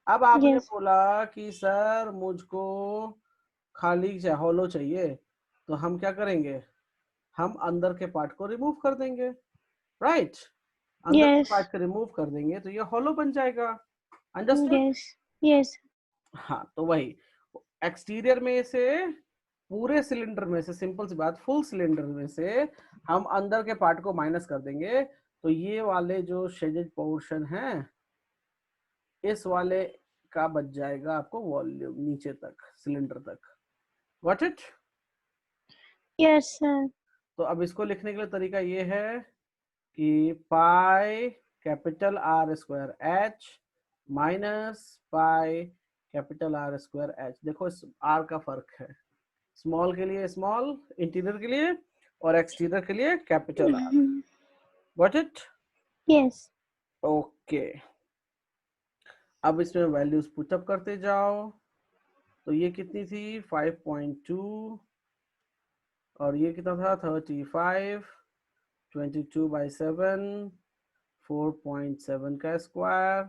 अब आपने यस। बोला कि सर मुझको खाली हॉलो चाहिए, तो हम क्या करेंगे? हम अंदर के पार्ट को रिमूव कर देंगे, राइट? अंदर के Yes. पार्ट को रिमूव कर देंगे तो ये हॉलो बन जाएगा। अंडरस्टूड? Yes. Yes. हाँ, तो वही एक्सटीरियर में से पूरे सिलेंडर में से, सिंपल सी बात, फुल सिलेंडर में से हम अंदर के पार्ट को माइनस कर देंगे, तो ये वाले जो शेडेड पोर्शन है इस वाले का बच जाएगा आपको वॉल्यूम नीचे तक, सिलेंडर तक। Got it? Yes, sir. तो अब इसको लिखने के लिए तरीका ये है कि pi capital R square H minus pi capital R square H. देखो इस आर का फर्क है, स्मॉल के लिए स्मॉल इंटीरियर के लिए और एक्सटीरियर के लिए capital R. Got it? Yes. Okay, अब इसमें वैल्यूज पुटअप करते जाओ। तो ये कितनी थी 5.2 और ये कितना था 35, 22/7 4.7 का स्क्वायर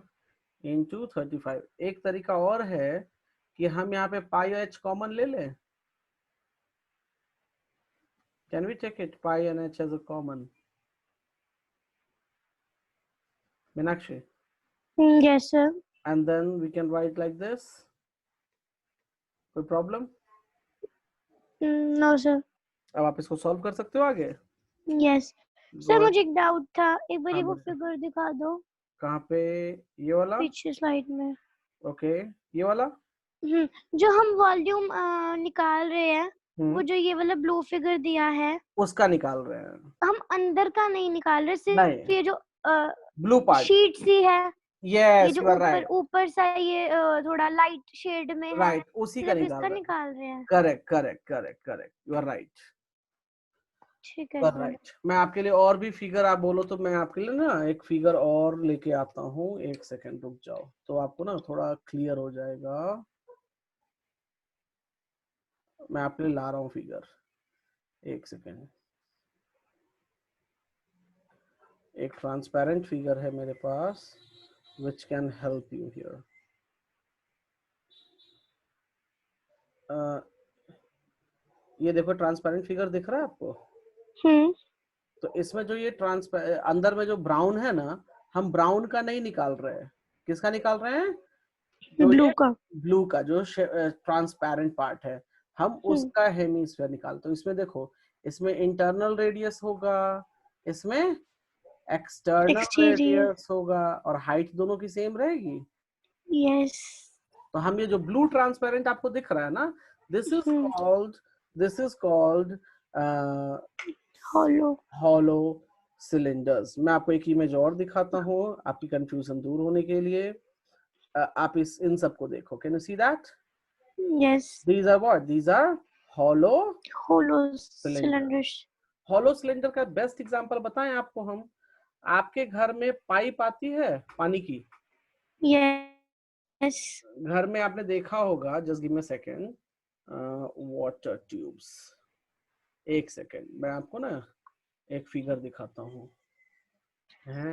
इंटू 35। एक तरीका और है कि हम यहाँ पे पाई एच कॉमन ले लें। Can we take it pi and H as a common? Meenakshi? Yes, sir. And then we can write like this. कोई प्रॉब्लम? No, sir. अब आप इसको सॉल्व कर सकते हो आगे। Yes. सर Go मुझे एक डाउट था, एक बार हाँ वो बोलिए। फिगर दिखा दो कहाँ पे? ये वाला? पीछे स्लाइड में। ओके, ये वाला। जो हम वॉल्यूम निकाल रहे हैं, वो हम्म, जो ये वाला ब्लू फिगर दिया है, उसका निकाल रहे हैं। हम अंदर का नहीं निकाल रहे, सिर्फ नहीं, ये जो ब्लू पार्ट। शीट सी है, ये यस, जो यू आर ऊपर राइट। ऊपर सा ये थोड़ा लाइट शेड में है, राइट, उसी का सिर्फ निकाल इसका रहे हैं। निकाल रहे हैं। Correct correct correct correct, you are right. ठीक है पर सर। राइट, मैं आपके लिए और भी फिगर, आप बोलो तो मैं आपके लिए ना एक फिगर और लेके आता हूँ। एक सेकंड रुक जाओ, तो आपको ना थोड़ा क्लियर हो जाएगा। मैं आपके लिए ला रहा हूँ फिगर, एक सेकंड। एक ट्रांसपेरेंट फिगर है मेरे पास which can help you here. ये देखो ट्रांसपेरेंट फिगर दिख रहा है आपको? तो इसमें जो ये अंदर में जो ब्राउन है ना, हम ब्राउन का नहीं निकाल रहे हैं। किसका निकाल रहे हैं? जो ब्लू ये का। ब्लू का जो ट्रांसपेरेंट पार्ट है, हम उसका हेमिस्फीयर निकाल। तो इसमें देखो, इसमें इंटरनल रेडियस होगा, इसमें एक्सटर्नल एक्सटीरियर। रेडियस होगा, और हाइट दोनों की सेम रहेगी। यस। तो हम ये जो ब्लू ट्रांसपेरेंट आपको दिख रहा है ना, this is called hollow. Hollow cylinders. मैं आपको एक इमेज और दिखाता हूँ आपकी कंफ्यूजन दूर होने के लिए। आप इन सबको देखो, can you see that? Yes. These are what? These are hollow hollow cylinder. Cylinders. Hollow cylinder का बेस्ट एग्जांपल बताएं आपको हम। आपके घर में पाइप आती है पानी की? यस। घर में आपने देखा होगा, just give me a second, water tubes. एक सेकंड, मैं आपको ना एक फिगर दिखाता हूँ।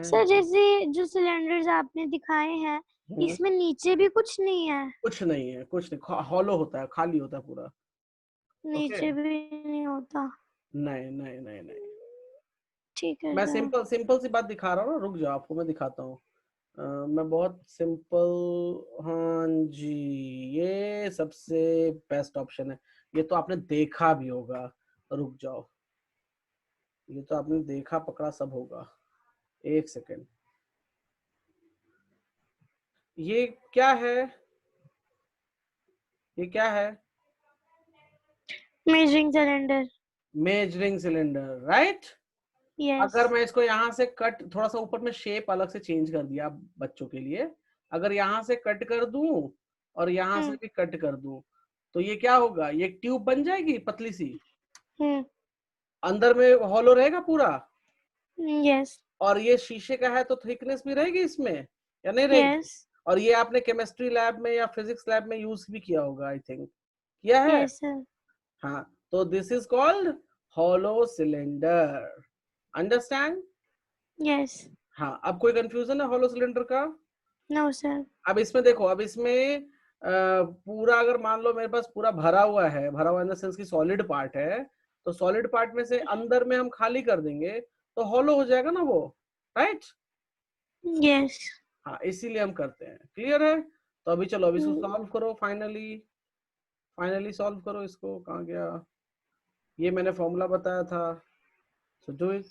सर जैसे जो सिलेंडर्स आपने दिखाए हैं, इसमें नीचे भी कुछ नहीं है? कुछ नहीं है, कुछ नहीं, हॉलो होता है, खाली होता है पूरा। नीचे भी नहीं होता? नहीं नहीं नहीं नहीं। ठीक है मैं सर। सिंपल सिंपल सी बात दिखा रहा हूँ ना, रुक जाओ आपको मैं दिखाता हूँ। मैं बहुत सिंपल, हाँ जी, ये सबसे बेस्ट ऑप्शन है। ये तो आपने देखा भी होगा, रुक जाओ, ये तो आपने देखा पकड़ा सब होगा। एक सेकेंड, ये क्या है? ये क्या है? Measuring cylinder. Measuring cylinder, right. Yes. अगर मैं इसको यहाँ से कट, थोड़ा सा ऊपर में शेप अलग से चेंज कर दिया बच्चों के लिए, अगर यहाँ से कट कर दूं और यहाँ से भी कट कर दूं, तो ये क्या होगा? ये ट्यूब बन जाएगी पतली सी, अंदर में हॉलो रहेगा पूरा। यस। और ये शीशे का है तो थिकनेस भी रहेगी इसमें या नहीं रहेगी? यस। और ये आपने केमिस्ट्री लैब में या फिजिक्स लैब में यूज भी किया होगा, आई थिंक किया है। Yes sir. हाँ, तो this is called hollow cylinder. Understand? Yes. हाँ, अब कोई कंफ्यूजन है हॉलो सिलेंडर का? No sir. अब इसमें देखो, अब इसमें पूरा अगर मान लो मेरे पास पूरा भरा हुआ है, भरा हुआ इन द सेंस की सॉलिड पार्ट है, तो सॉलिड पार्ट में से अंदर में हम खाली कर देंगे तो हॉलो हो जाएगा ना वो, राइट? यस हाँ, इसीलिए हम करते हैं। क्लियर है? तो अभी चलो, अभी इसको सॉल्व करो। फाइनली सॉल्व करो इसको। कहाँ गया? ये मैंने फॉर्मूला बताया था, so do it.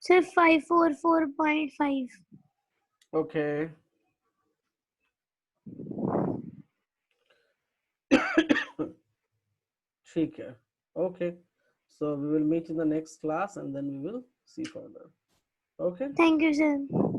Sir 544.5 okay. ठीक है। Okay, so we will meet in the next class and then we will see further. Okay. Thank you sir